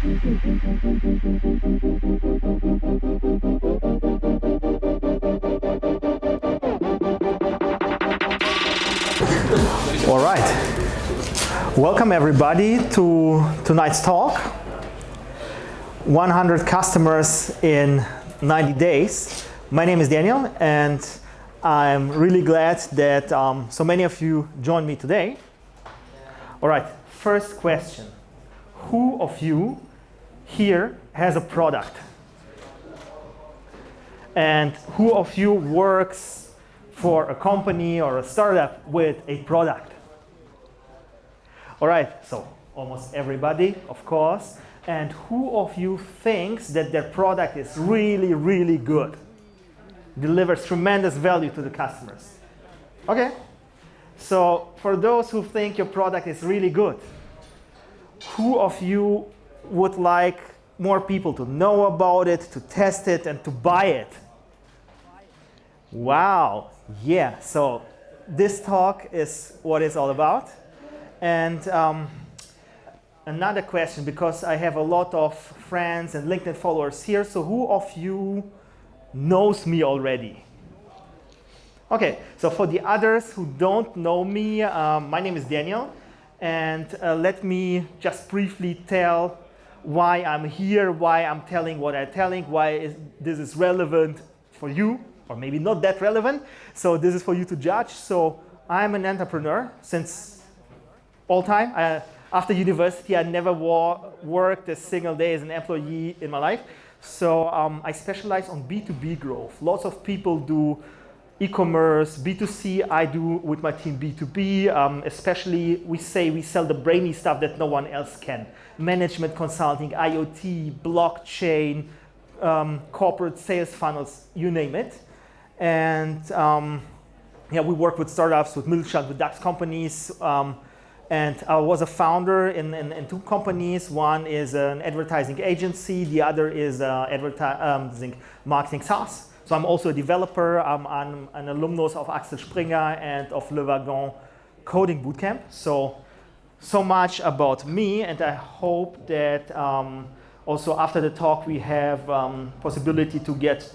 All right. Welcome everybody to tonight's talk. 100 customers in 90 days. My name is Daniel, and I'm really glad that so many of you joined me today. All right, first question. Who of you here has a product? And who of you works for a company or a startup with a product? All right, so almost everybody, of course. And who of you thinks that their product is really, really good? Delivers tremendous value to the customers? Okay, so for those who think your product is really good, who of you would like more people to know about it, to test it, and to buy it? Wow, yeah, so this talk is what it's all about. And another question, because I have a lot of friends and LinkedIn followers here, so who of you knows me already? Okay, so for the others who don't know me, my name is Daniel, and let me just briefly tell why I'm here, why I'm telling what I'm telling, why this is relevant for you, or maybe not that relevant. So this is for you to judge. So I'm an entrepreneur since all time. After university, I never worked a single day as an employee in my life. So I specialize on B2B growth. Lots of people do e-commerce, B2C. I do with my team B2B. Especially, we say we sell the brainy stuff that no one else can. Management consulting, IoT, blockchain, corporate sales funnels, you name it. And yeah, we work with startups, with Mittelstand, with DAX companies. And I was a founder in two companies. One is an advertising agency. The other is advertising marketing SaaS. So I'm also a developer. I'm an alumnus of Axel Springer and of Levelev coding bootcamp. So much about me, and I hope that also after the talk we have possibility to get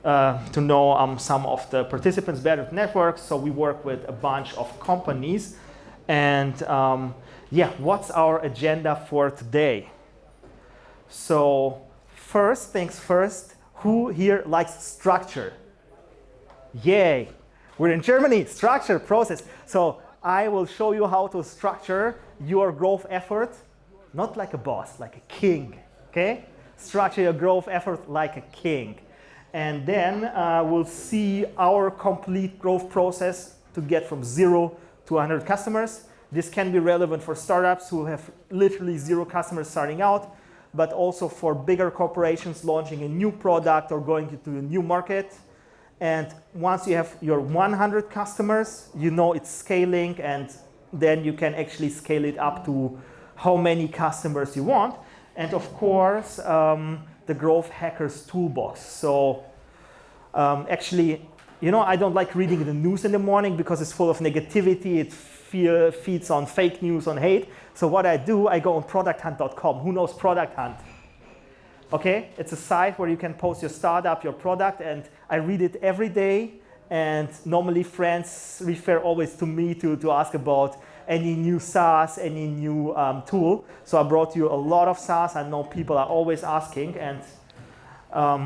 to know some of the participants better at networks. So we work with a bunch of companies. And yeah, what's our agenda for today? So first things first, who here likes structure? Yay, we're in Germany, structure, process. So I will show you how to structure your growth effort, not like a boss, like a king, okay? Structure your growth effort like a king. And then we'll see our complete growth process to get from 0 to 100 customers. This can be relevant for startups who have literally 0 customers starting out, but also for bigger corporations launching a new product or going into a new market. And once you have your 100 customers, you know it's scaling, and then you can actually scale it up to how many customers you want. And of course, the Growth Hackers Toolbox. So actually, you know, I don't like reading the news in the morning because it's full of negativity. It feeds on fake news, on hate. So what I do, I go on producthunt.com. Who knows Product Hunt? Okay, it's a site where you can post your startup, your product, and I read it every day. And normally friends refer always to me to ask about any new SaaS, any new tool. So I brought you a lot of SaaS. I know people are always asking, and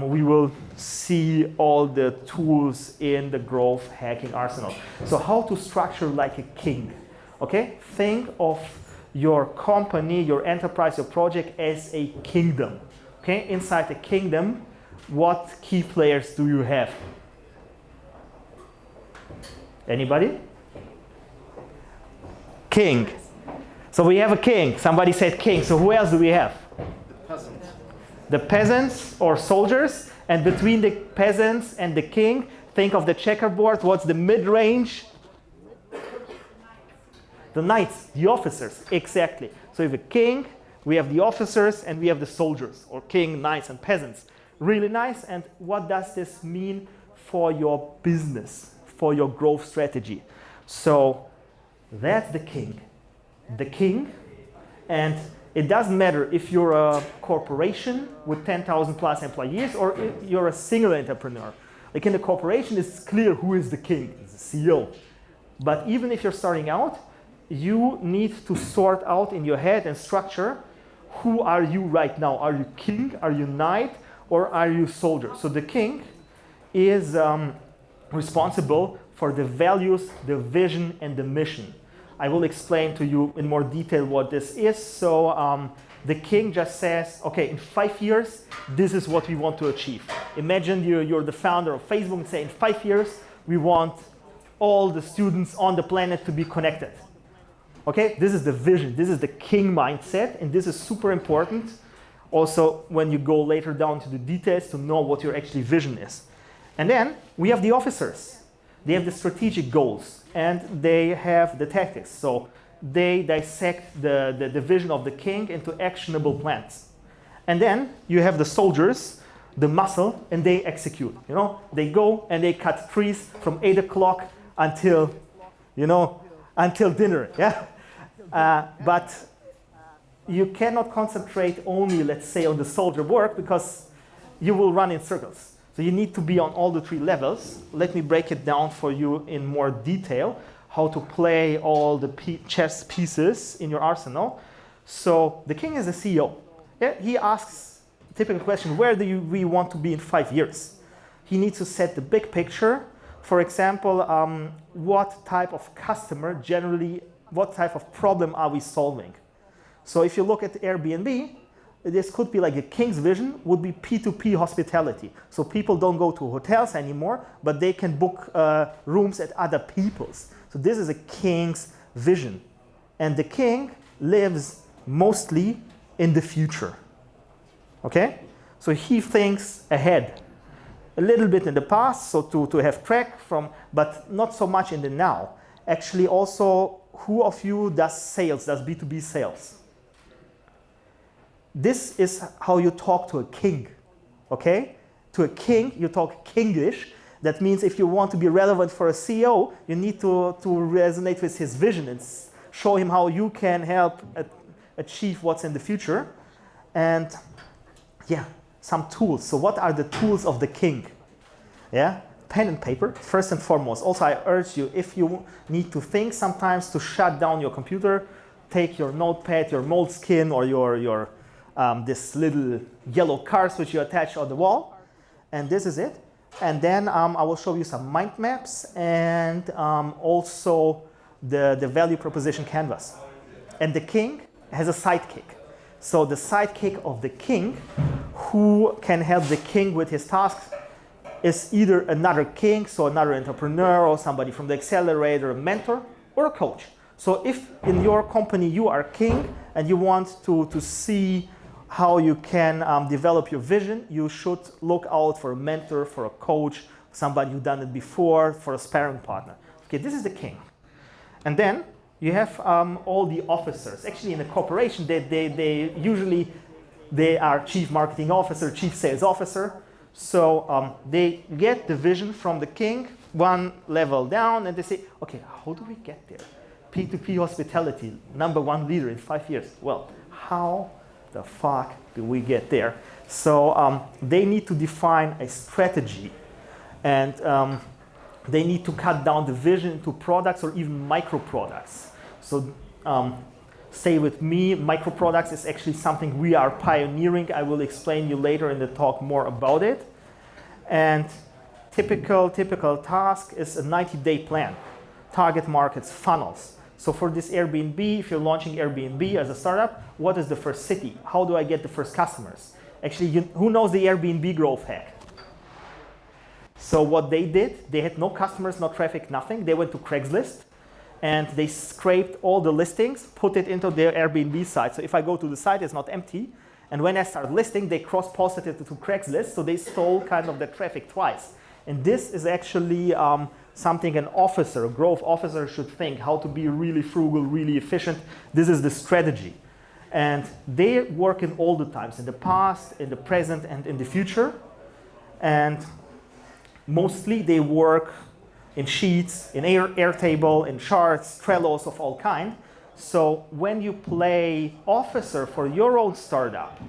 we will see all the tools in the growth hacking arsenal. So how to structure like a king, okay? Think of your company, your enterprise, your project as a kingdom, okay? Inside the kingdom, what key players do you have? Anybody? King. So we have a king. Somebody said king. So who else do we have? The peasants. The peasants or soldiers. And between the peasants and the king, think of the checkerboard. What's the mid-range? The knights, the officers. Exactly. So we have a king, we have the officers, and we have the soldiers, or king, knights, and peasants. Really nice. And what does this mean for your business, for your growth strategy? So that's the king. The king. And It doesn't matter if you're a corporation with 10,000 plus employees or if you're a single entrepreneur. Like in the corporation, it's clear who is the king, it's the CEO. But even if you're starting out, you need to sort out in your head and structure, who are you right now? Are you king, are you knight, or are you soldier? So the king is responsible for the values, the vision, and the mission. I will explain to you in more detail what this is. So the king just says, okay, in 5 years, this is what we want to achieve. Imagine you're the founder of Facebook and say, in 5 years, we want all the students on the planet to be connected. Okay, this is the vision, this is the king mindset, and this is super important also when you go later down to the details to know what your actually vision is. And then we have the officers. They have the strategic goals and they have the tactics. So they dissect the vision of the king into actionable plans. And then you have the soldiers, the muscle, and they execute. You know, they go and they cut trees from 8 o'clock until, until dinner. Yeah. But you cannot concentrate only, let's say, on the soldier work because you will run in circles. So you need to be on all the 3 levels. Let me break it down for you in more detail, how to play all the chess pieces in your arsenal. So the king is the CEO. Yeah, he asks a typical question, where do we want to be in 5 years? He needs to set the big picture. For example, what type of customer generally, what type of problem are we solving? So if you look at Airbnb, this could be like a king's vision would be P2P hospitality. So people don't go to hotels anymore, but they can book rooms at other people's. So this is a king's vision. And the king lives mostly in the future. Okay? So he thinks ahead. A little bit in the past, so to have track from, but not so much in the now. Actually also, who of you does sales, does B2B sales? This is how you talk to a king, okay? To a king, you talk kingish. That means if you want to be relevant for a CEO, you need to resonate with his vision and show him how you can help achieve what's in the future. And yeah, some tools. So what are the tools of the king? Yeah, pen and paper, first and foremost. Also, I urge you, if you need to think sometimes to shut down your computer, take your notepad, your Moleskine, or your this little yellow cards which you attach on the wall, and this is it. And then I will show you some mind maps and also the value proposition canvas. And the king has a sidekick. So the sidekick of the king, who can help the king with his tasks, is either another king, so another entrepreneur or somebody from the accelerator, a mentor, or a coach. So if in your company you are king and you want to see how you can develop your vision, you should look out for a mentor, for a coach, somebody who's done it before, for a sparring partner. Okay, this is the king. And then you have all the officers. Actually, in a corporation, they usually are chief marketing officer, chief sales officer. So they get the vision from the king, one level down, and they say, okay, how do we get there? P2P hospitality, #1 leader in 5 years. Well, how the fuck do we get there? So they need to define a strategy, and they need to cut down the vision to products or even micro products. So stay with me, micro products is actually something we are pioneering. I will explain you later in the talk more about it. And typical task is a 90-day plan, target markets, funnels. So for this Airbnb, if you're launching Airbnb as a startup, what is the first city? How do I get the first customers? Actually, who knows the Airbnb growth hack? So what they did, they had no customers, no traffic, nothing. They went to Craigslist and they scraped all the listings, put it into their Airbnb site. So if I go to the site, it's not empty. And when I start listing, they cross-posted it to Craigslist. So they stole kind of the traffic twice. And this is actually something an officer, a growth officer should think, how to be really frugal, really efficient. This is the strategy. And they work in all the times, in the past, in the present, and in the future. And mostly they work in sheets, in Airtable, in charts, Trellos of all kind. So when you play officer for your own startup,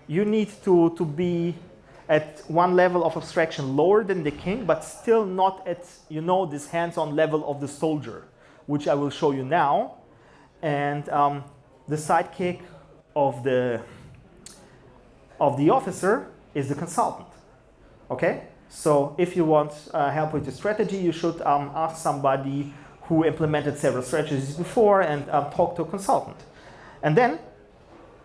you need to be at one level of abstraction lower than the king, but still not at, this hands-on level of the soldier, which I will show you now. And the sidekick of the officer is the consultant. Okay? So if you want help with the strategy, you should ask somebody who implemented several strategies before and talk to a consultant. And then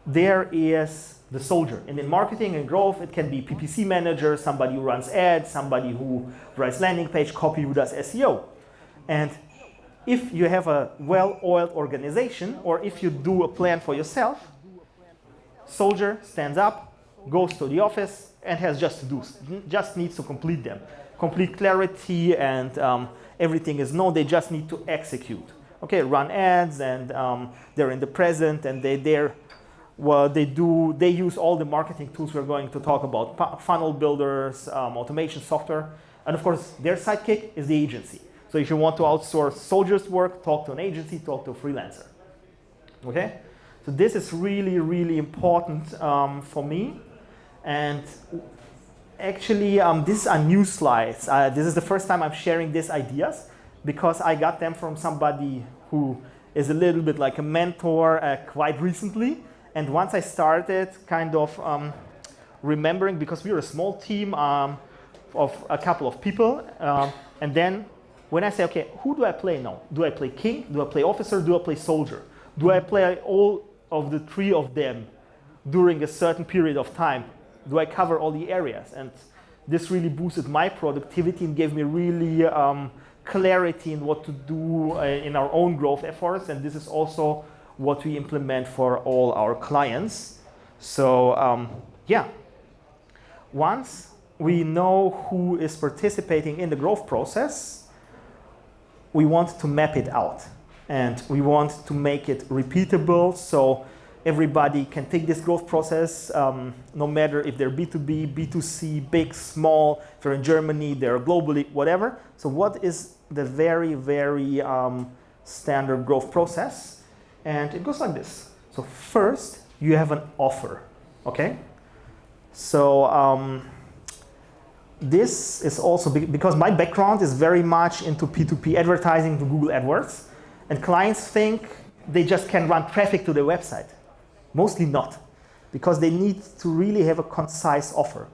there is the soldier. And in marketing and growth, it can be PPC manager, somebody who runs ads, somebody who writes landing page copy, who does SEO. And if you have a well-oiled organization, or if you do a plan for yourself, soldier stands up, goes to the office, and has just to do, just needs to complete them. Complete clarity and everything is known, they just need to execute. Okay, run ads and they're in the present and they use all the marketing tools we're going to talk about, funnel builders, automation software, and of course their sidekick is the agency. So if you want to outsource soldiers' work, talk to an agency, talk to a freelancer. Okay, so this is really, really important for me. And actually, these are new slides. This is the first time I'm sharing these ideas because I got them from somebody who is a little bit like a mentor quite recently. And once I started kind of remembering, because we were a small team of a couple of people, and then when I say, okay, who do I play now? Do I play king? Do I play officer? Do I play soldier? Do I play all of the three of them during a certain period of time? Do I cover all the areas? And this really boosted my productivity and gave me really clarity in what to do in our own growth efforts. And this is also what we implement for all our clients. So yeah, once we know who is participating in the growth process, we want to map it out and we want to make it repeatable so everybody can take this growth process, no matter if they're B2B, B2C, big, small, if they're in Germany, they're globally, whatever. So what is the very, very standard growth process? And it goes like this. So first, you have an offer, okay? So this is also because my background is very much into P2P advertising to Google AdWords, and clients think they just can run traffic to their website. Mostly not, because they need to really have a concise offer.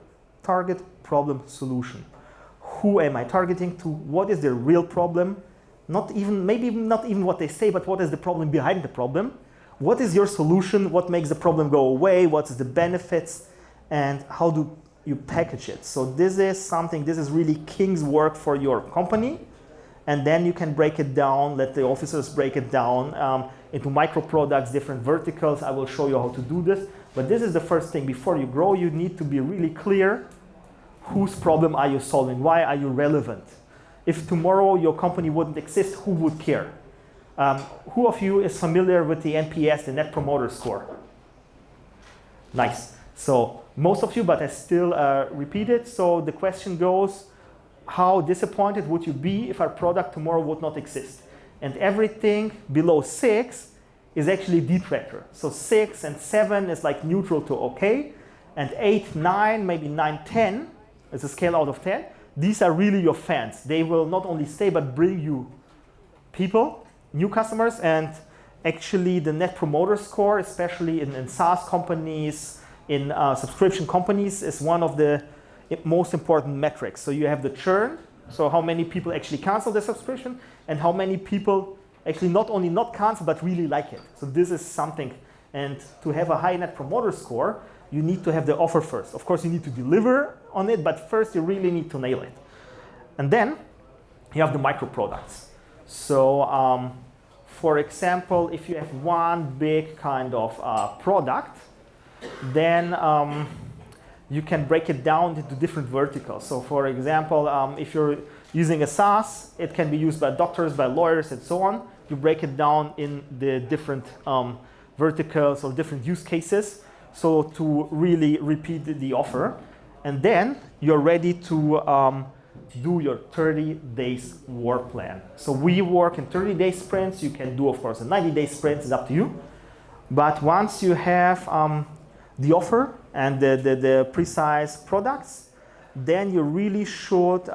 Target, problem, solution. Who am I targeting to? What is their real problem? Maybe not even what they say, but what is the problem behind the problem? What is your solution? What makes the problem go away? What is the benefits? And how do you package it? So this is really king's work for your company. And then you can break it down, let the officers break it down into micro products, different verticals. I will show you how to do this. But this is the first thing. Before you grow, you need to be really clear. Whose problem are you solving? Why are you relevant? If tomorrow your company wouldn't exist, who would care? Who of you is familiar with the NPS, the Net Promoter Score? Nice. So most of you, but I still repeat it. So the question goes, how disappointed would you be if our product tomorrow would not exist? And everything below 6 is actually detractor. So 6 and 7 is like neutral to okay. And 8, 9, maybe 9, 10 is a scale out of 10. These are really your fans. They will not only stay, but bring you people, new customers. And actually the Net Promoter Score, especially in SaaS companies, in subscription companies, is one of the most important metrics. So you have the churn, so how many people actually cancel the subscription, and how many people actually not only not cancel, but really like it. So this is something. And to have a high Net Promoter Score, you need to have the offer first. Of course, you need to deliver on it, but first you really need to nail it. And then you have the micro products. So for example, if you have one big kind of product, then you can break it down into different verticals. So for example, if you're using a SaaS, it can be used by doctors, by lawyers, and so on. You break it down in the different verticals or different use cases, so to really repeat the offer. And then you're ready to do your 30 days work plan. So we work in 30 day sprints. You can do, of course, a 90-day sprint. It's up to you. But once you have the offer and the precise products, then you really should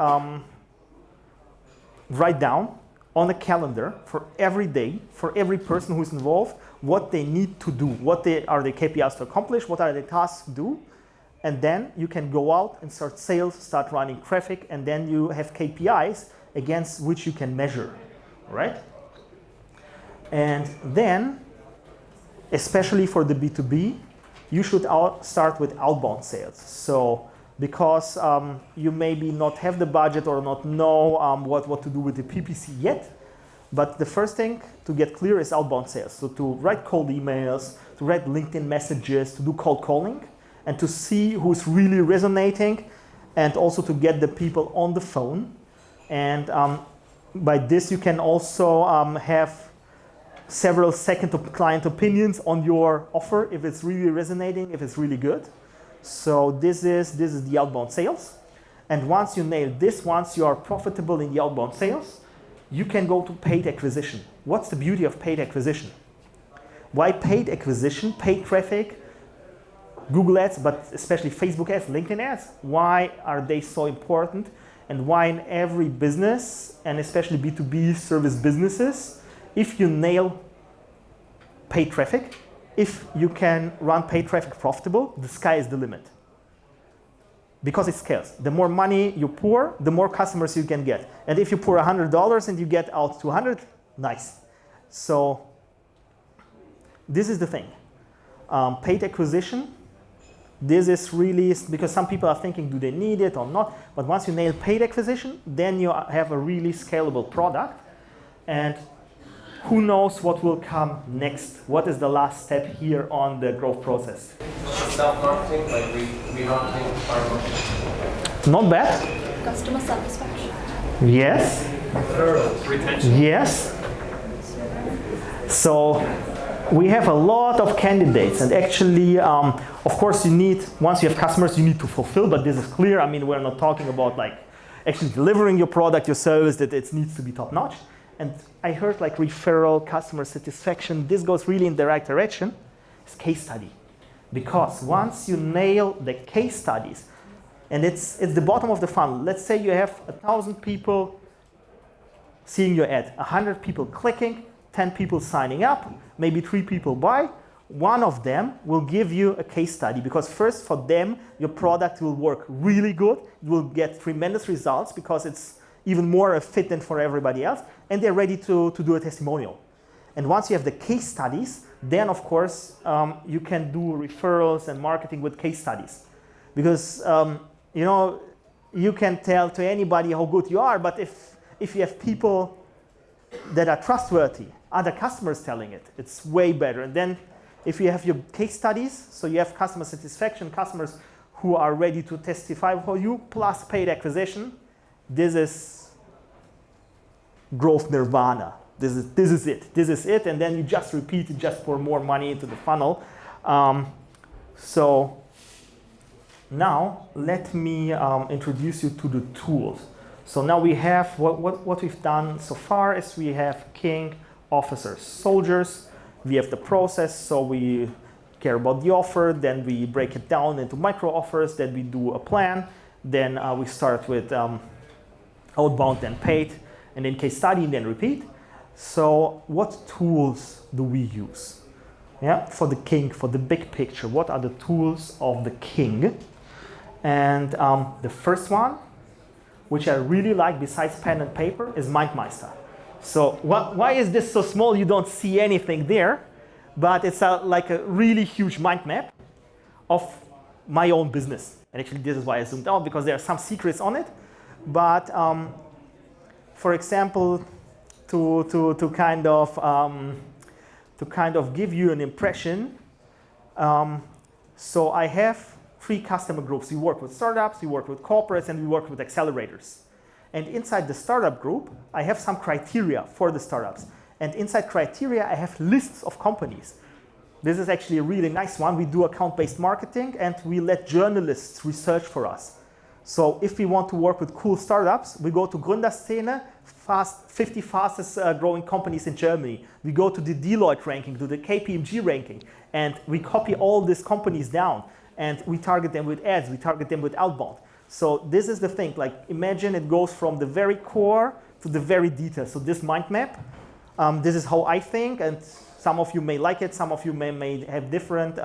write down on a calendar for every day, for every person who's involved, what they need to do, what are the KPIs to accomplish, what are the tasks to do, and then you can go out and start sales, start running traffic, and then you have KPIs against which you can measure, right? And then, especially for the B2B, you should start with outbound sales. So, because you maybe not have the budget or not know what to do with the PPC yet, but the first thing to get clear is outbound sales. So to write cold emails, to write LinkedIn messages, to do cold calling, and to see who's really resonating, and also to get the people on the phone. And by this you can also have several second client opinions on your offer, if it's really resonating, if it's really good. So this is the outbound sales. And once you nail this, once you are profitable in the outbound sales, you can go to paid acquisition. What's the beauty of paid acquisition? Why paid acquisition, paid traffic, Google ads, but especially Facebook ads, LinkedIn ads? Why are they so important? And why in every business, and especially B2B service businesses, if you nail paid traffic, if you can run paid traffic profitable, the sky is the limit. Because it scales. The more money you pour, the more customers you can get. And if you pour $100 and you get out 200, nice. So this is the thing. Paid acquisition, this is really, because some people are thinking, do they need it or not? But once you nail paid acquisition, then you have a really scalable product. And who knows what will come next? What is the last step here on the growth process? Self-marketing, like remarketing, marketing. Not bad. Customer satisfaction. Yes. Retention. Yes. So we have a lot of candidates, and actually, of course, you need, once you have customers, you need to fulfill, but this is clear. I mean, we're not talking about like actually delivering your product, your service, that it needs to be top notch. And I heard like referral, customer satisfaction, this goes really in the right direction. It's case study. Because once you nail the case studies, and it's the bottom of the funnel. Let's say you have 1,000 people seeing your ad, 100 people clicking, 10 people signing up, maybe 3 people buy. One of them will give you a case study, because first for them, your product will work really good. You will get tremendous results because it's even more a fit than for everybody else, and they're ready to do a testimonial. And once you have the case studies, then of course you can do referrals and marketing with case studies. Because you know, you can tell to anybody how good you are, but if you have people that are trustworthy, other customers telling it, it's way better. And then if you have your case studies, so you have customer satisfaction, customers who are ready to testify for you, plus paid acquisition, this is growth nirvana. This is it, and then you just repeat it, just pour more money into the funnel. So now let me introduce you to the tools. So now we have, what we've done so far is we have king, officers, soldiers. We have the process, so we care about the offer, then we break it down into micro offers, then we do a plan, then we start with outbound, then paid, and then case study, and then repeat. So what tools do we use? Yeah, for the king, for the big picture, what are the tools of the king? And the first one, which I really like besides pen and paper, is MindMeister. So why is this so small? You don't see anything there, but it's like a really huge mind map of my own business. And actually this is why I zoomed out, because there are some secrets on it. But for example, to kind of give you an impression, so I have 3 customer groups. We work with startups, we work with corporates, and we work with accelerators. And inside the startup group, I have some criteria for the startups. And inside criteria, I have lists of companies. This is actually a really nice one. We do account-based marketing, and we let journalists research for us. So if we want to work with cool startups, we go to Gründerszene, 50 fastest growing companies in Germany. We go to the Deloitte ranking, to the KPMG ranking, and we copy all these companies down, and we target them with ads, we target them with outbound. So this is the thing, like imagine it goes from the very core to the very detail. So this mind map, this is how I think, and some of you may like it, some of you may have different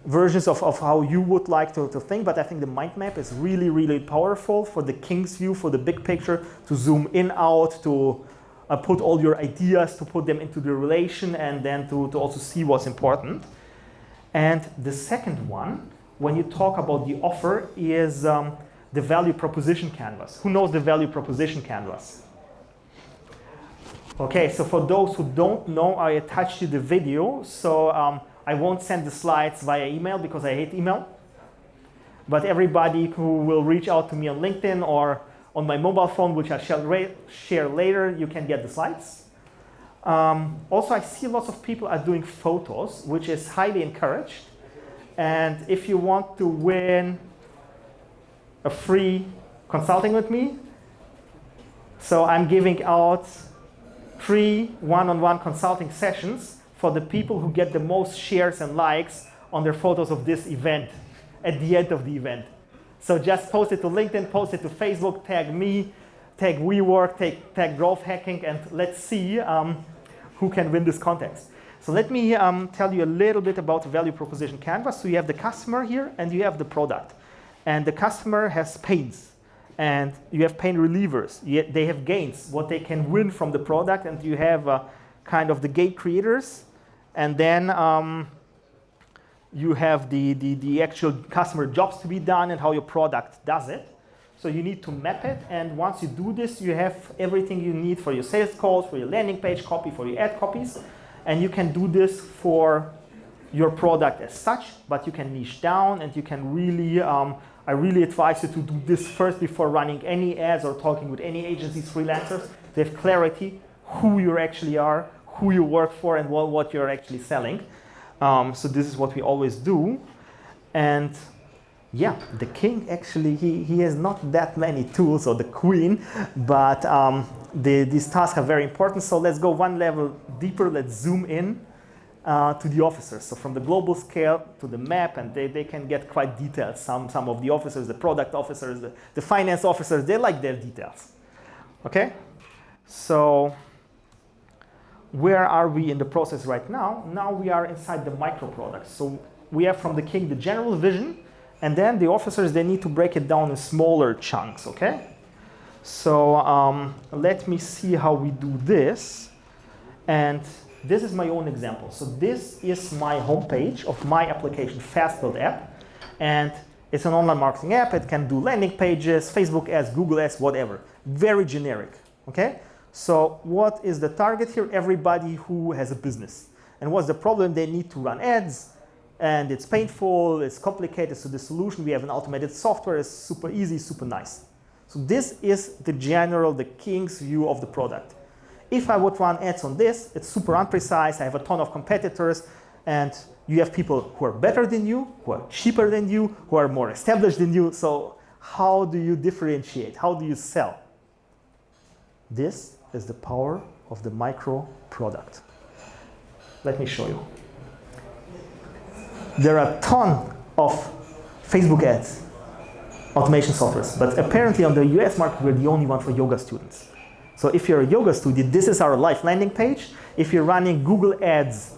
versions of how you would like to think, but I think the mind map is really, really powerful for the king's view, for the big picture, to zoom in, out, to put all your ideas, to put them into the relation, and then to also see what's important. And the second one, when you talk about the offer, is the value proposition canvas. Who knows the value proposition canvas? Okay, so for those who don't know, I attached you the video, so I won't send the slides via email because I hate email. But everybody who will reach out to me on LinkedIn or on my mobile phone, which I shall share later, you can get the slides. Also, I see lots of people are doing photos, which is highly encouraged. And if you want to win a free consulting with me, so I'm giving out 3 one-on-one consulting sessions for the people who get the most shares and likes on their photos of this event at the end of the event. So just post it to LinkedIn, post it to Facebook, tag me, tag WeWork, tag Growth Hacking, and let's see who can win this contest. So let me tell you a little bit about the value proposition canvas. So you have the customer here and you have the product. And the customer has pains and you have pain relievers. They have gains, what they can win from the product, and you have kind of the gate creators. And then you have the actual customer jobs to be done and how your product does it. So you need to map it, and once you do this, you have everything you need for your sales calls, for your landing page copy, for your ad copies. And you can do this for your product as such, but you can niche down, and you can really, I really advise you to do this first before running any ads or talking with any agencies, freelancers, to have clarity who you actually are, who you work for, and what you're actually selling. So this is what we always do. And yeah, the king actually, he has not that many tools, or the queen, but these tasks are very important. So let's go one level deeper. Let's zoom in to the officers. So from the global scale to the map, and they can get quite detailed. Some of the officers, the product officers, the finance officers, they like their details. Okay? So where are we in the process right now? Now we are inside the micro products. So we have from the king the general vision, and then the officers, they need to break it down in smaller chunks, okay? So let me see how we do this. And this is my own example. So this is my homepage of my application, Fast Build app. And it's an online marketing app. It can do landing pages, Facebook ads, Google ads, whatever. Very generic, okay? So what is the target here? Everybody who has a business. And what's the problem? They need to run ads, and it's painful, it's complicated. So the solution, we have an automated software, is super easy, super nice. So this is the general, the king's view of the product. If I would run ads on this, it's super unprecise. I have a ton of competitors, and you have people who are better than you, who are cheaper than you, who are more established than you. So how do you differentiate? How do you sell? This is the power of the micro product. Let me show you. There are a ton of Facebook ads, automation softwares, but apparently on the US market, we're the only one for yoga students. So if you're a yoga student, this is our live landing page. If you're running Google ads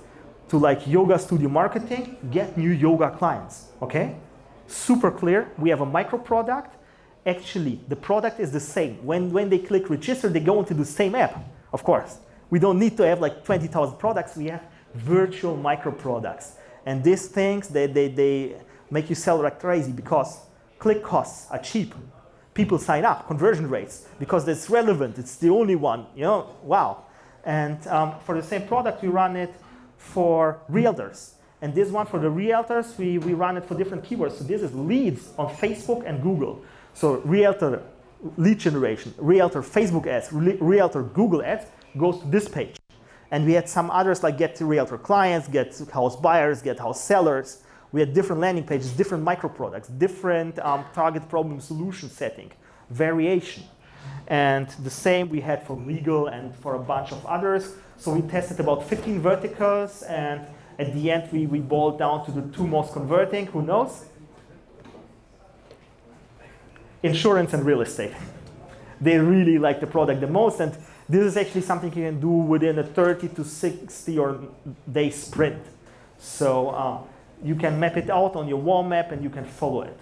to like yoga studio marketing, get new yoga clients, okay? Super clear. We have a micro product. Actually, the product is the same. When they click register, they go into the same app, of course. We don't need to have like 20,000 products. We have virtual micro products. And these things, they make you sell like crazy because click costs are cheap. People sign up, conversion rates, because it's relevant. It's the only one, you know, wow. And for the same product, we run it for realtors. And this one for the realtors, we run it for different keywords. So this is leads on Facebook and Google. So realtor lead generation, realtor Facebook ads, realtor Google ads goes to this page. And we had some others like get realtor clients, get house buyers, get house sellers, We had different landing pages, different micro products, different target problem solution setting, variation. And the same we had for legal and for a bunch of others. So we tested about 15 verticals, and at the end we boiled down to the 2 most converting. Who knows? Insurance and real estate. They really like the product the most, and this is actually something you can do within a 30 to 60 or day sprint. So you can map it out on your wall map and you can follow it.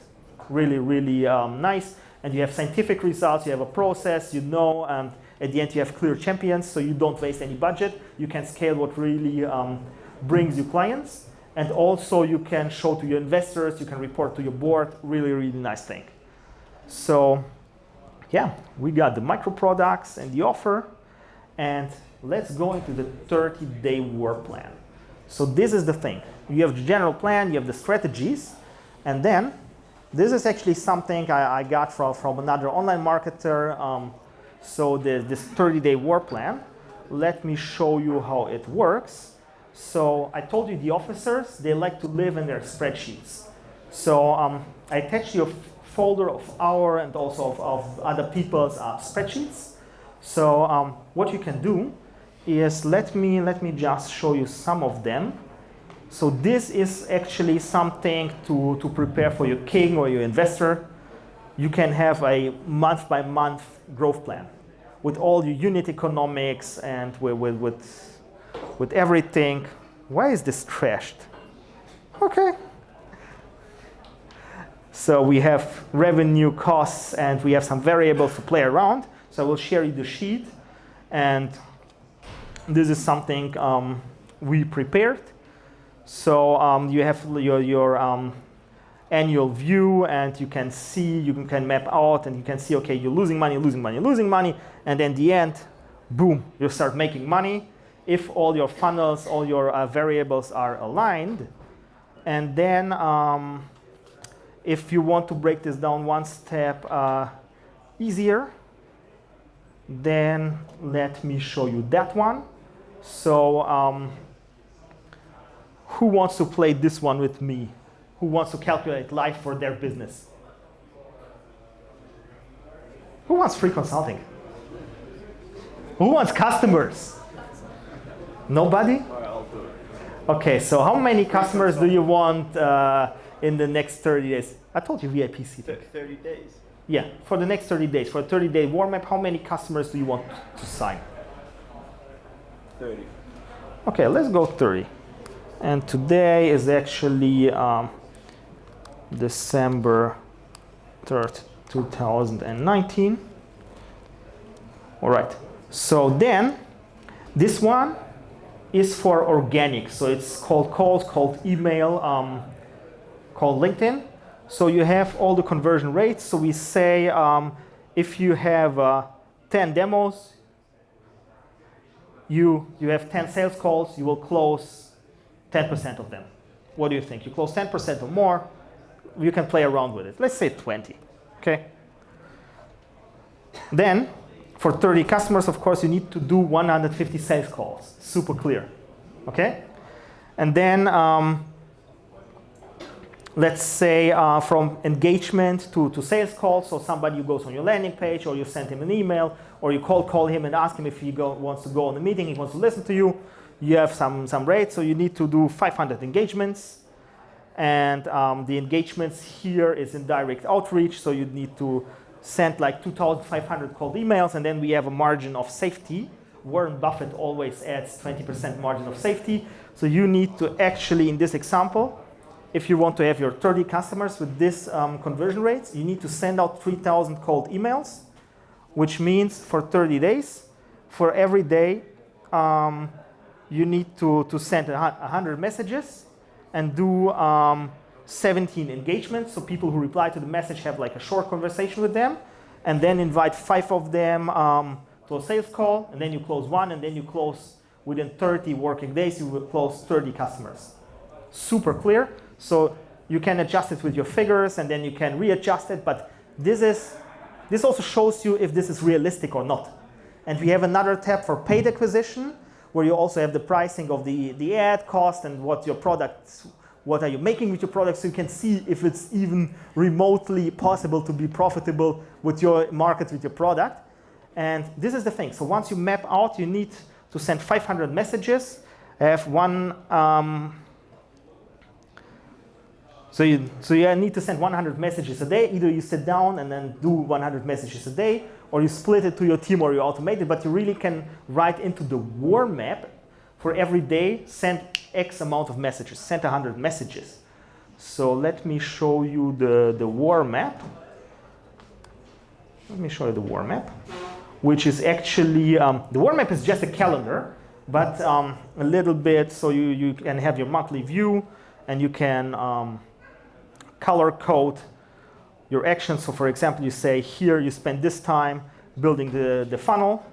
Really, really nice. And you have scientific results, you have a process, you know, and at the end you have clear champions, so you don't waste any budget. You can scale what really brings you clients. And also you can show to your investors, you can report to your board. Really, really nice thing. So yeah, we got the micro products and the offer. And let's go into the 30-day work plan. So this is the thing. You have the general plan, you have the strategies, and then this is actually something I got from another online marketer. So this 30-day work plan. Let me show you how it works. So I told you the officers, they like to live in their spreadsheets. So I attached you a folder of our and also of other people's spreadsheets. So what you can do is, let me just show you some of them. So this is actually something to prepare for your king or your investor. You can have a month-by-month growth plan with all your unit economics and with everything. Why is this trashed? Okay. So we have revenue, costs, and we have some variables to play around. So I will share you the sheet, and this is something we prepared. So you have your annual view, and you can see, you can map out, and you can see, okay, you're losing money, losing money, losing money, and then the end, boom, you start making money if all your funnels, all your variables are aligned. And then if you want to break this down one step easier, then let me show you that one. So who wants to play this one with me? Who wants to calculate life for their business? Who wants free consulting? Who wants customers? Nobody? Okay, so how many customers do you want in the next 30 days? I told you VIP seating. 30 days. Yeah, for the next 30 days. For a 30-day warm-up, how many customers do you want to sign? 30. Okay, let's go 30. And today is actually December 3rd, 2019. All right, so then this one is for organic. So it's called calls, called email, called LinkedIn. So you have all the conversion rates. So we say if you have 10 demos, you have 10 sales calls, you will close 10% of them. What do you think? You close 10% or more, you can play around with it. Let's say 20, okay? Then, for 30 customers, of course, you need to do 150 sales calls. Super clear, okay? And then, let's say from engagement to sales calls, so somebody who goes on your landing page, or you send him an email, or you call him and ask him if he wants to go on the meeting, he wants to listen to you. You have some rates, so you need to do 500 engagements. And the engagements here is in direct outreach, so you need to send like 2,500 cold emails, and then we have a margin of safety. Warren Buffett always adds 20% margin of safety. So you need to actually, in this example, if you want to have your 30 customers with this conversion rates, you need to send out 3,000 cold emails, which means for 30 days, for every day, you need to send 100 messages and do 17 engagements. So people who reply to the message have like a short conversation with them, and then invite 5 of them to a sales call, and then you close one, and then you close within 30 working days, you will close 30 customers. Super clear. So you can adjust it with your figures, and then you can readjust it, but this also shows you if this is realistic or not. And we have another tab for paid acquisition, where you also have the pricing of the ad cost and what your product what are you making with your product, so you can see if it's even remotely possible to be profitable with your market, with your product. And this is the thing. So once you map out, you need to send 500 messages. I have one. So you need to send 100 messages a day. Either you sit down and then do 100 messages a day, or you split it to your team, or you automate it. But you really can write into the war map for every day, send X amount of messages, send 100 messages. So let me show you the war map. Let me show you the war map, which is actually, the war map is just a calendar, but a little bit, so you can have your monthly view, and you can color code your actions. So for example, you say here you spend this time building the funnel,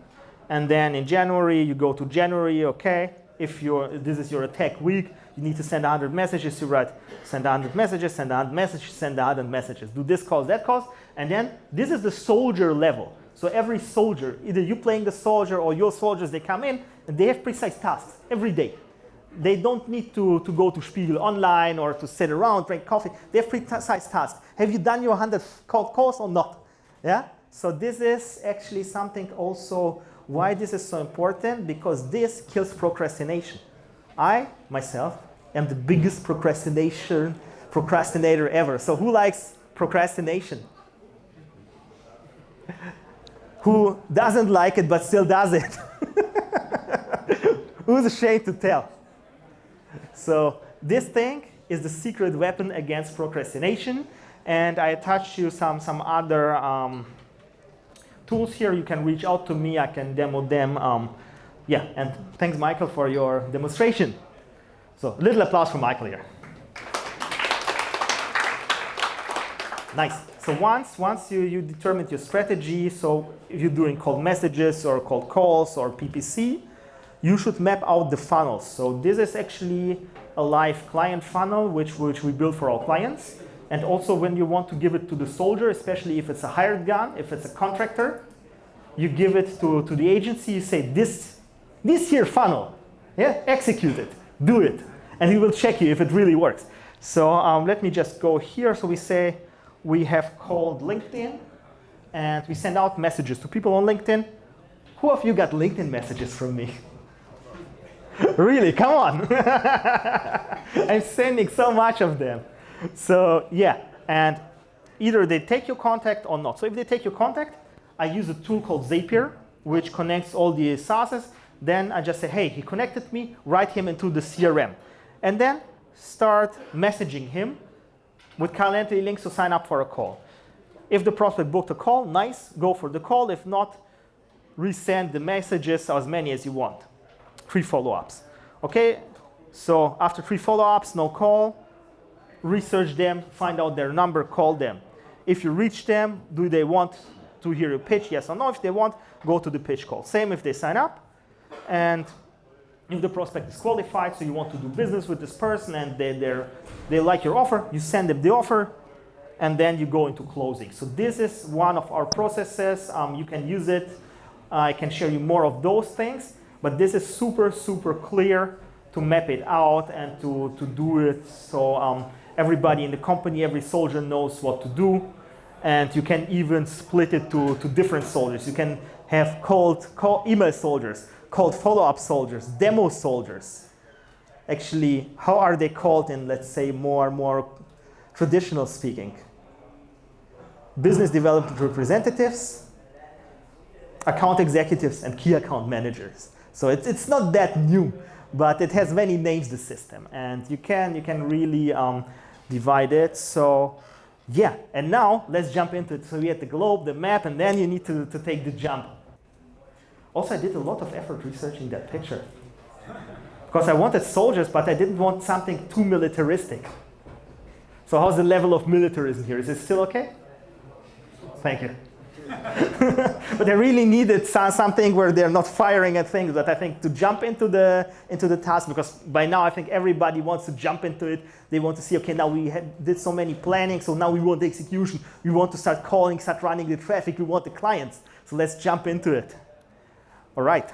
and then in January you go to January, okay, if this is your attack week, you need to send 100 messages, you write send 100 messages, send 100 messages, send 100 messages, do this calls, that calls, and then this is the soldier level. So every soldier, either you playing the soldier or your soldiers, they come in and they have precise tasks every day. They don't need to go to Spiegel Online or to sit around, drink coffee. They have precise tasks. Have you done your 100 cold calls or not? Yeah? So this is actually something also why this is so important, because this kills procrastination. I, myself, am the biggest procrastinator ever. So who likes procrastination? Who doesn't like it but still does it? Who's ashamed to tell? So this thing is the secret weapon against procrastination. And I attached you some other tools here. You can reach out to me. I can demo them. Yeah, and thanks, Michael, for your demonstration. So a little applause for Michael here. Nice. So once you determine your strategy, so if you're doing cold messages or cold calls or PPC, you should map out the funnels. So this is actually a live client funnel, which we build for our clients. And also when you want to give it to the soldier, especially if it's a hired gun, if it's a contractor, you give it to the agency, you say, this here funnel, yeah, execute it, do it. And he will check you if it really works. So let me just go here. So we say we have called LinkedIn, and we send out messages to people on LinkedIn. Who of you got LinkedIn messages from me? Really, come on. I'm sending so much of them. So yeah, and either they take your contact or not. So if they take your contact, I use a tool called Zapier, which connects all the SaaSes. Then I just say, hey, he connected me, write him into the CRM. And then start messaging him with Calendly links to sign up for a call. If the prospect booked a call, nice, go for the call. If not, resend the messages, as many as you want. 3 follow-ups. Okay, so after 3 follow-ups, no call, research them, find out their number, call them. If you reach them, do they want to hear your pitch, yes or no? If they want, go to the pitch call. Same if they sign up. And if the prospect is qualified, so you want to do business with this person and they like your offer, you send them the offer, and then you go into closing. So this is one of our processes. You can use it. I can share you more of those things, but this is super, super clear to map it out and to do it so everybody in the company, every soldier knows what to do. And you can even split it to different soldiers. You can have cold email soldiers, cold follow-up soldiers, demo soldiers. Actually, how are they called in, let's say, more traditional speaking? Business development representatives, account executives, and key account managers. So it's not that new, but it has many names, the system. And you can really divide it. So yeah, and now let's jump into it. So we had the globe, the map, and then you need to take the jump. Also, I did a lot of effort researching that picture. Because I wanted soldiers, but I didn't want something too militaristic. So how's the level of militarism here? Is it still okay? Thank you. But I really needed something where they're not firing at things, but I think to jump into the task, because by now I think everybody wants to jump into it. They want to see, okay, now we did so many planning, so now we want the execution. We want to start calling, start running the traffic. We want the clients. So let's jump into it. All right.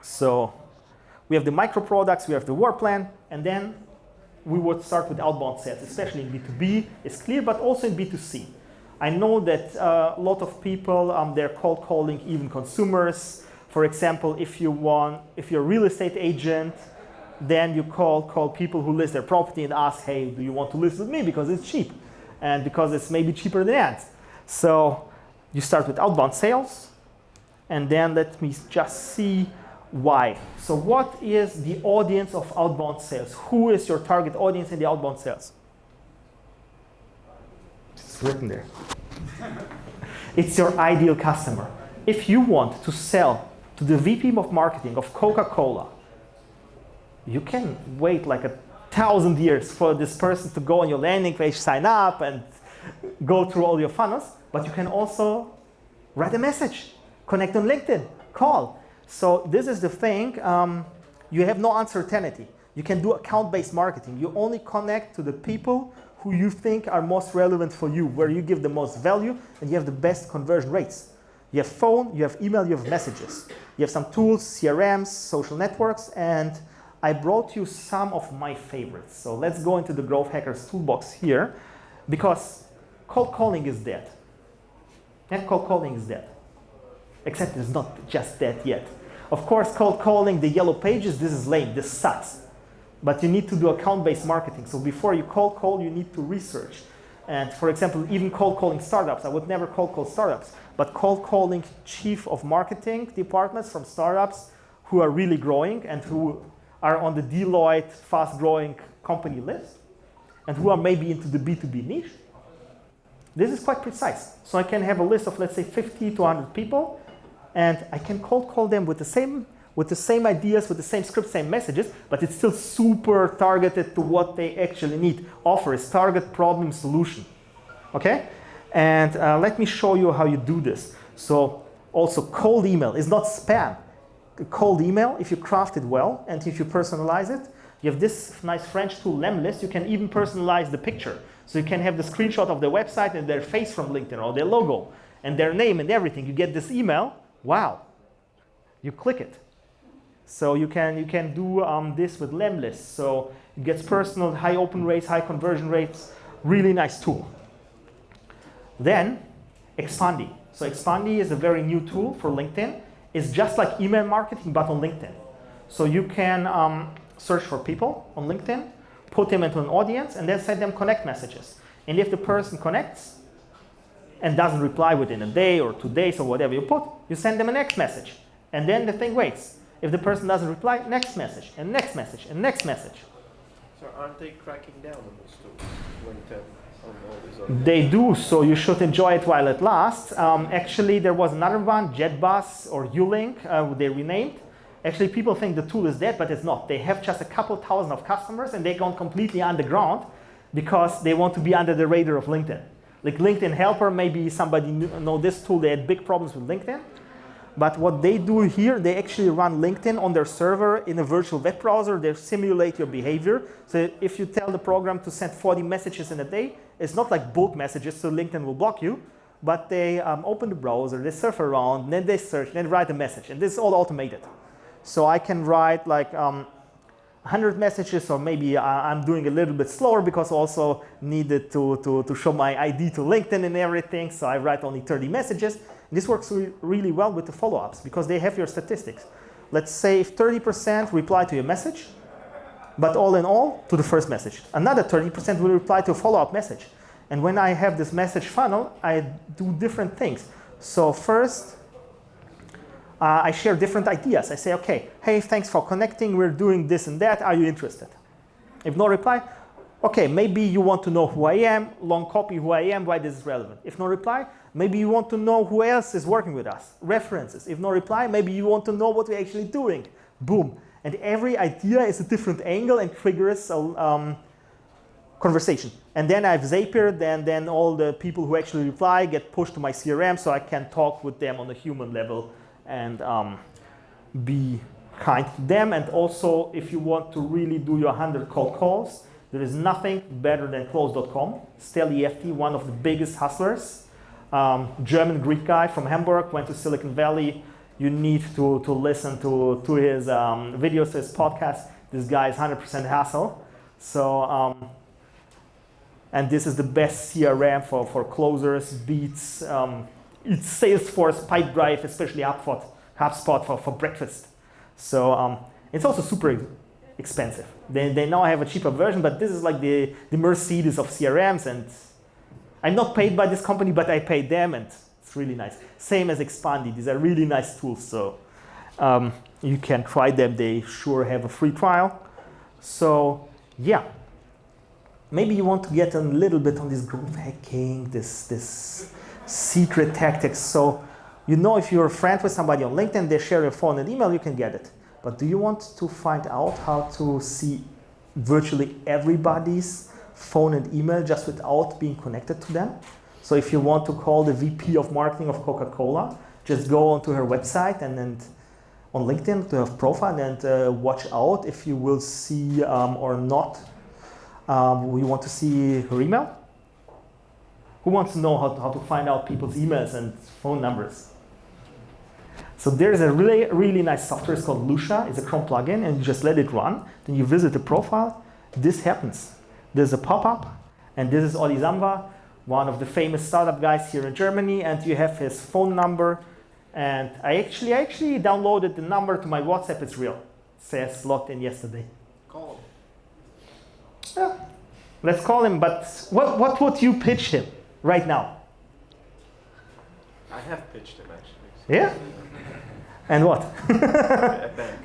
So we have the micro products, we have the work plan, and then we would start with outbound sales, especially in B2B, it's clear, but also in B2C. I know that a lot of people, they're cold calling even consumers. For example, if you're a real estate agent, then you call people who list their property and ask, hey, do you want to list with me because it's cheap and because it's maybe cheaper than ads. So you start with outbound sales, and then let me just see why. So what is the audience of outbound sales? Who is your target audience in the outbound sales? It's written there. It's your ideal customer. If you want to sell to the VP of marketing of Coca-Cola, you can wait like 1,000 years for this person to go on your landing page, sign up, and go through all your funnels. But you can also write a message, connect on LinkedIn, call. So this is the thing. You have no uncertainty. You can do account-based marketing. You only connect to the people who you think are most relevant for you, where you give the most value and you have the best conversion rates. You have phone, you have email, you have messages. You have some tools, CRMs, social networks, and I brought you some of my favorites. So let's go into the Growth Hackers toolbox here, because cold calling is dead. And cold calling is dead. Except it's not just dead yet. Of course, cold calling, the yellow pages, this is lame, this sucks. But you need to do account-based marketing. So before you cold call, you need to research. And for example, even cold calling startups, I would never cold call startups, but cold calling chief of marketing departments from startups who are really growing and who are on the Deloitte fast-growing company list and who are maybe into the B2B niche. This is quite precise. So I can have a list of, let's say, 50 to 100 people, and I can cold call them with the same ideas, with the same script, same messages, but it's still super targeted to what they actually need. Offer is target, problem, solution. Okay? And let me show you how you do this. So also cold email is not spam. Cold email, if you craft it well and if you personalize it, you have this nice French tool, Levelev. You can even personalize the picture. So you can have the screenshot of their website and their face from LinkedIn or their logo and their name and everything. You get this email, wow. You click it. So you can do this with Levelev. So it gets personal, high open rates, high conversion rates, really nice tool. Then Expandi. So Expandi is a very new tool for LinkedIn. It's just like email marketing, but on LinkedIn. So you can search for people on LinkedIn, put them into an audience, and then send them connect messages. And if the person connects and doesn't reply within a day or 2 days or whatever you put, you send them a next message. And then the thing waits. If the person doesn't reply, next message, and next message, and next message. So aren't they cracking down on those tools? LinkedIn, on all these other They do, so you should enjoy it while it lasts. Actually, there was another one, JetBus or Ulink, they renamed. Actually, people think the tool is dead, but it's not. They have just a couple thousand of customers, and they've gone completely underground because they want to be under the radar of LinkedIn. Like LinkedIn Helper, maybe somebody know this tool. They had big problems with LinkedIn. But what they do here, they actually run LinkedIn on their server in a virtual web browser. They simulate your behavior. So if you tell the program to send 40 messages in a day, it's not like bulk messages, so LinkedIn will block you. But they open the browser, they surf around, and then they search, and then write a message. And this is all automated. So I can write like 100 messages, or maybe I'm doing a little bit slower because also needed to show my ID to LinkedIn and everything. So I write only 30 messages. This works really well with the follow-ups because they have your statistics. Let's say if 30% reply to your message, but all in all, to the first message. Another 30% will reply to a follow-up message. And when I have this message funnel, I do different things. So first, I share different ideas. I say, okay, hey, thanks for connecting. We're doing this and that. Are you interested? If no reply, okay, maybe you want to know who I am, long copy who I am, why this is relevant. If no reply, maybe you want to know who else is working with us, references. If no reply, maybe you want to know what we're actually doing. Boom. And every idea is a different angle and triggers a conversation. And then I have Zapier, then all the people who actually reply get pushed to my CRM so I can talk with them on a human level and be kind to them. And also, if you want to really do your 100 cold calls, there is nothing better than close.com. Steli EFT, one of the biggest hustlers. German Greek guy from Hamburg, went to Silicon Valley. You need to listen to his videos, his podcast. This guy is 100% hustle. So, and this is the best CRM for closers, beats, it's Salesforce, Pipedrive, especially HubSpot for breakfast. So it's also super expensive. They now have a cheaper version, but this is like the Mercedes of CRMs, and I'm not paid by this company, but I paid them, and it's really nice. Same as Expandi, these are really nice tools, so you can try them. They sure have a free trial. So yeah, maybe you want to get a little bit on this growth hacking, this secret tactics. So you know, if you're a friend with somebody on LinkedIn, they share your phone and email, you can get it. But do you want to find out how to see virtually everybody's phone and email just without being connected to them? So if you want to call the VP of marketing of Coca-Cola, just go onto her website and then on LinkedIn to her profile, and watch out if you will see or not. We want to see her email. Who wants to know how to find out people's emails and phone numbers? So there's a really nice software. It's called Lucia. It's a Chrome plugin, and you just let it run. Then you visit the profile. This happens. There's a pop-up, and this is Oli Samba, one of the famous startup guys here in Germany, and you have his phone number. And I actually downloaded the number to my WhatsApp. It's real. It says logged in yesterday. Call him. Yeah. Let's call him, but what would you pitch him right now? I have pitched him actually. Yeah? And what? A bank.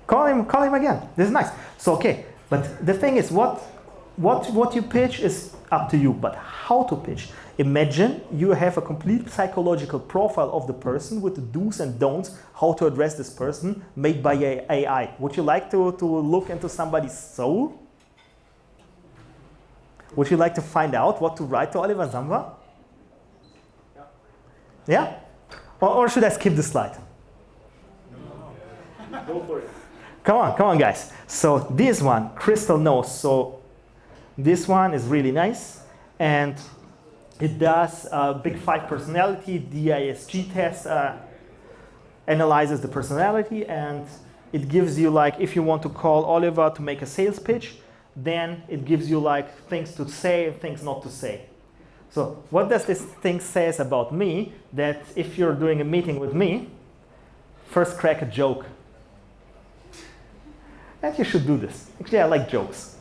Call him again. This is nice. So okay, but the thing is, what you pitch is up to you, but how to pitch. Imagine you have a complete psychological profile of the person with the do's and don'ts, how to address this person, made by AI. Would you like to look into somebody's soul? Would you like to find out what to write to Oliver Samba? Yeah? Or should I skip the slide? Go for it. Come on, guys. So this one, Crystal knows. So this one is really nice, and it does Big 5 personality, DISG test, analyzes the personality, and it gives you, like, if you want to call Oliver to make a sales pitch, then it gives you like things to say and things not to say. So what does this thing says about me? That if you're doing a meeting with me, first crack a joke. And you should do this. Actually, I like jokes.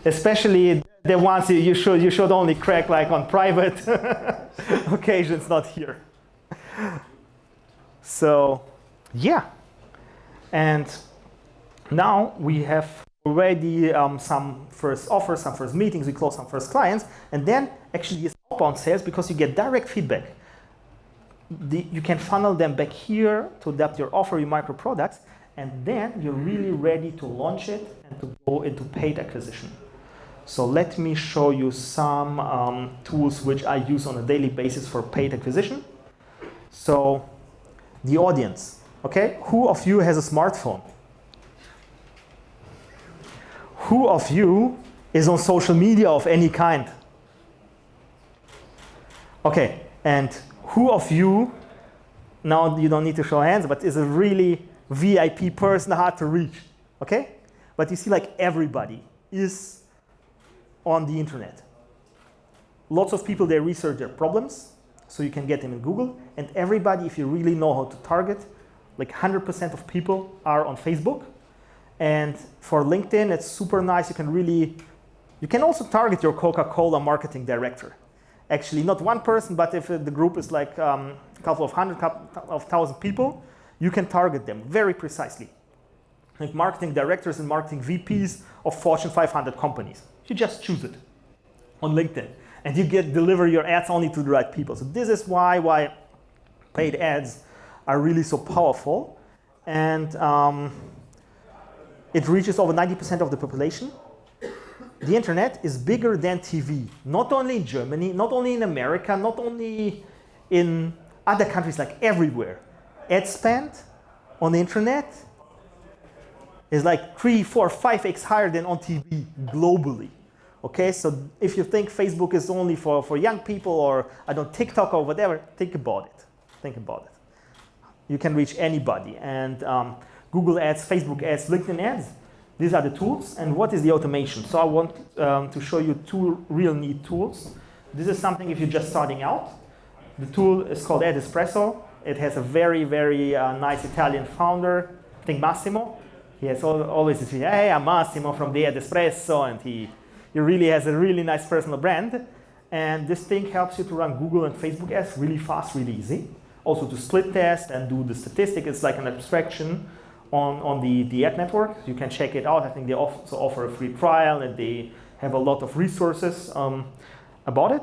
Especially the ones you should only crack like on private occasions, not here. So yeah. And now we have already some first offers, some first meetings, we close some first clients, and then actually it's outbound sales because you get direct feedback. You can funnel them back here to adapt your offer, your micro products, and then you're really ready to launch it and to go into paid acquisition. So let me show you some tools which I use on a daily basis for paid acquisition. So the audience, okay? Who of you has a smartphone? Who of you is on social media of any kind? Okay, and who of you, now you don't need to show hands, but is a really VIP person, hard to reach, okay? But you see, like, everybody is on the internet. Lots of people, they research their problems, so you can get them in Google, and everybody, if you really know how to target, like 100% of people are on Facebook. And for LinkedIn, it's super nice. You can also target your Coca-Cola marketing director. Actually, not one person, but if the group is like a couple of thousand people, you can target them very precisely. Like marketing directors and marketing VPs of Fortune 500 companies. You just choose it on LinkedIn, and you deliver your ads only to the right people. So this is why paid ads are really so powerful, and it reaches over 90% of the population. The internet is bigger than TV, not only in Germany, not only in America, not only in other countries, like everywhere. Ad spend on the internet is like 3, 4, 5x higher than on TV globally. Okay, so if you think Facebook is only for young people, or TikTok or whatever, think about it. Think about it. You can reach anybody, and Google ads, Facebook ads, LinkedIn ads, These are the tools, and what is the automation? So I want to show you two real neat tools. This is something if you're just starting out. The tool is called Ad Espresso. It has a very, very nice Italian founder, I think Massimo. He has always this, hey, I'm Massimo from the Ad Espresso, and he really has a really nice personal brand. And this thing helps you to run Google and Facebook ads really fast, really easy. Also to split test and do the statistic. It's like an abstraction on the ad network. You can check it out. I think they also offer a free trial, and they have a lot of resources about it.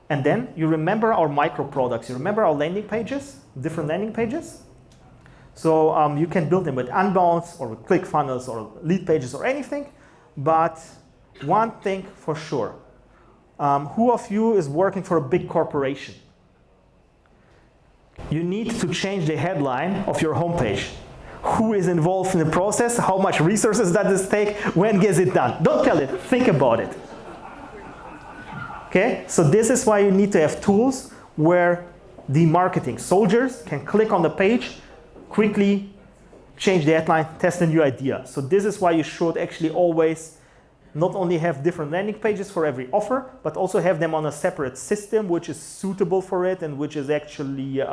And then you remember our micro products. You remember our landing pages, different landing pages. So you can build them with unbounds or with ClickFunnels or lead pages or anything. But one thing for sure, who of you is working for a big corporation? You need to change the headline of your homepage. Who is involved in the process? How much resources does this take? When gets it done? Don't tell it. Think about it. Okay? So this is why you need to have tools where the marketing soldiers can click on the page, quickly change the headline, test a new idea. So this is why you should actually always not only have different landing pages for every offer, but also have them on a separate system which is suitable for it and which is actually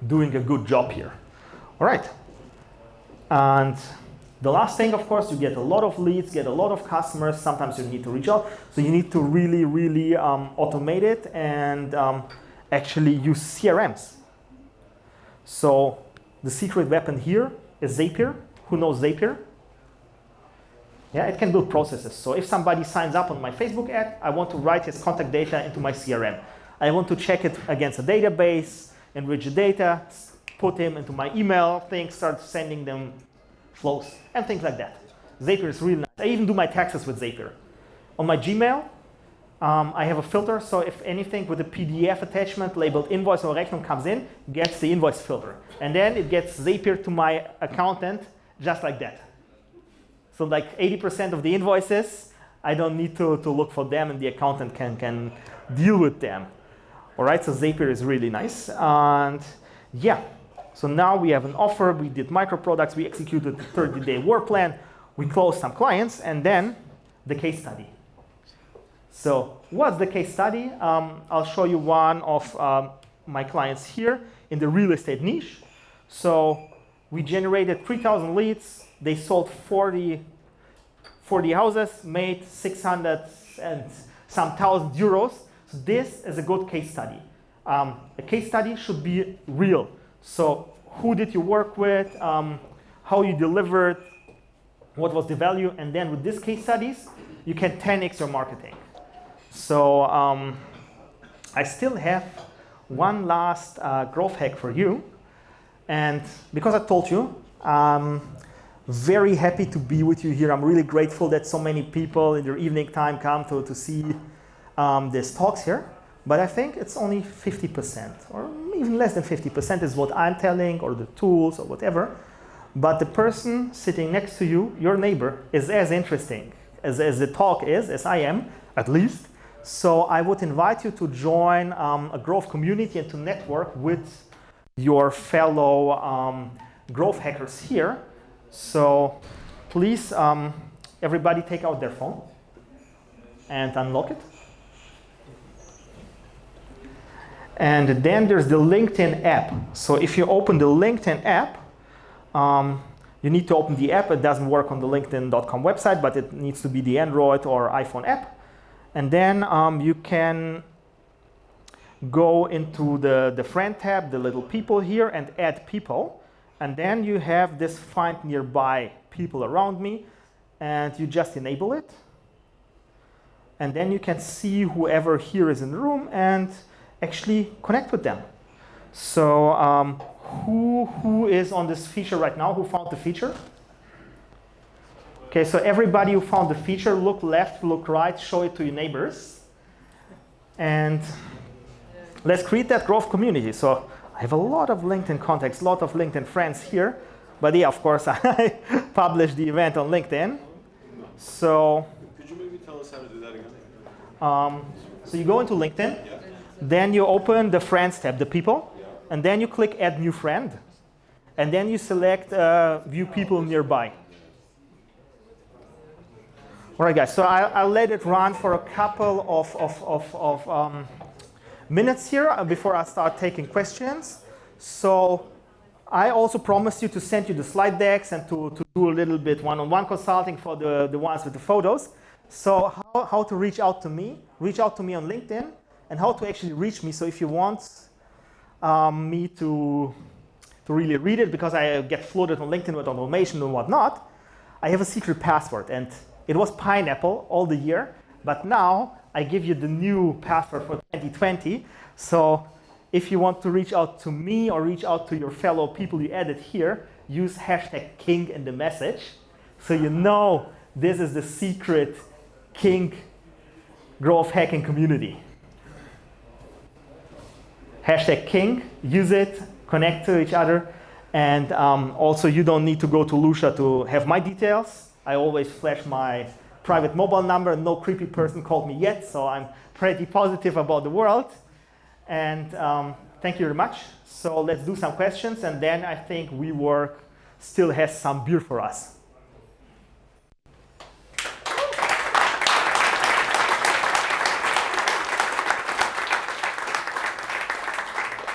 doing a good job here. All right. And the last thing, of course, you get a lot of leads, get a lot of customers. Sometimes you need to reach out. So you need to really, really automate it and actually use CRMs. So the secret weapon here is Zapier. Who knows Zapier? Yeah, it can build processes. So if somebody signs up on my Facebook ad, I want to write his contact data into my CRM. I want to check it against a database, enrich the data, put him into my email thing, start sending them flows and things like that. Zapier is really nice. I even do my taxes with Zapier. On my Gmail, I have a filter, so if anything with a PDF attachment labeled invoice or Rechnung comes in, gets the invoice filter. And then it gets Zapier to my accountant just like that. So like 80% of the invoices, I don't need to look for them, and the accountant can deal with them. All right, so Zapier is really nice. And yeah, so now we have an offer. We did micro products. We executed the 30-day work plan. We closed some clients, and then the case study. So what's the case study? I'll show you one of my clients here in the real estate niche. So we generated 3,000 leads. They sold 40 houses, made 600 and some thousand euros. So this is a good case study. A case study should be real. So who did you work with, how you delivered, what was the value, and then with these case studies, you can 10x your marketing. So I still have one last growth hack for you. And because I told you, very happy to be with you here. I'm really grateful that so many people in their evening time come to see these talks here. But I think it's only 50%, or even less than 50% is what I'm telling, or the tools, or whatever. But the person sitting next to you, your neighbor, is as interesting as the talk is, as I am, at least. So I would invite you to join a growth community and to network with your fellow growth hackers here. So please, everybody take out their phone and unlock it. And then there's the LinkedIn app. So if you open the LinkedIn app, you need to open the app. It doesn't work on the LinkedIn.com website, but it needs to be the Android or iPhone app. And then you can go into the friend tab, the little people here, and add people. And then you have this find nearby people around me, and you just enable it. And then you can see whoever here is in the room and actually connect with them. So who is on this feature right now? Who found the feature? Okay, so everybody who found the feature, look left, look right, show it to your neighbors. And let's create that growth community. So I have a lot of LinkedIn contacts, a lot of LinkedIn friends here. But yeah, of course, I published the event on LinkedIn. So could you maybe tell us how to do that again? So you go into LinkedIn. Yeah. Then you open the Friends tab, the people, Yeah. and then you click Add New Friend. And then you select View People Nearby. All right, guys, so I'll let it run for a couple of minutes here before I start taking questions. So I also promised you to send you the slide decks and to do a little bit one-on-one consulting for the ones with the photos. So how to reach out to me? Reach out to me on LinkedIn, and how to actually reach me. So if you want me to really read it, because I get flooded on LinkedIn with automation and whatnot, I have a secret password, and it was pineapple all the year, but now I give you the new password for 2020. So if you want to reach out to me or reach out to your fellow people you added here, use #King in the message, so you know this is the secret King growth hacking community. #King, use it, connect to each other, and also you don't need to go to Lucia to have my details. I always flash my private mobile number. No creepy person called me yet, so I'm pretty positive about the world. And thank you very much. So let's do some questions, and then I think WeWork still has some beer for us.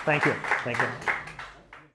Thank you. Thank you.